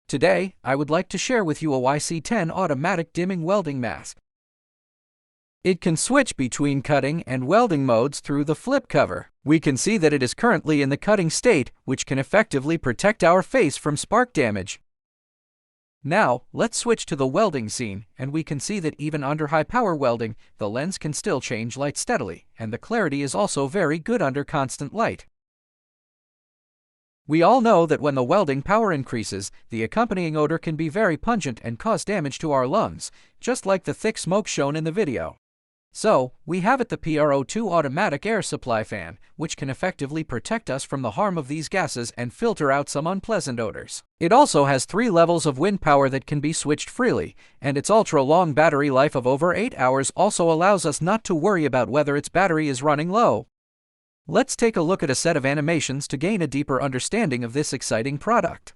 Today, I would like to share with you a YC-10 automatic dimming welding mask. It can switch between cutting and welding modes through the flip cover. We can see that it is currently in the cutting state, which can effectively protect our face from spark damage. Now, let's switch to the welding scene, and we can see that even under high-power welding, the lens can still change light steadily, and the clarity is also very good under constant light. We all know that when the welding power increases, the accompanying odor can be very pungent and cause damage to our lungs, just like the thick smoke shown in the video. So, we have it the PRO2 automatic air supply fan, which can effectively protect us from the harm of these gases and filter out some unpleasant odors. It also has 3 levels of wind power that can be switched freely, and its ultra-long battery life of over 8 hours also allows us not to worry about whether its battery is running low. Let's take a look at a set of animations to gain a deeper understanding of this exciting product.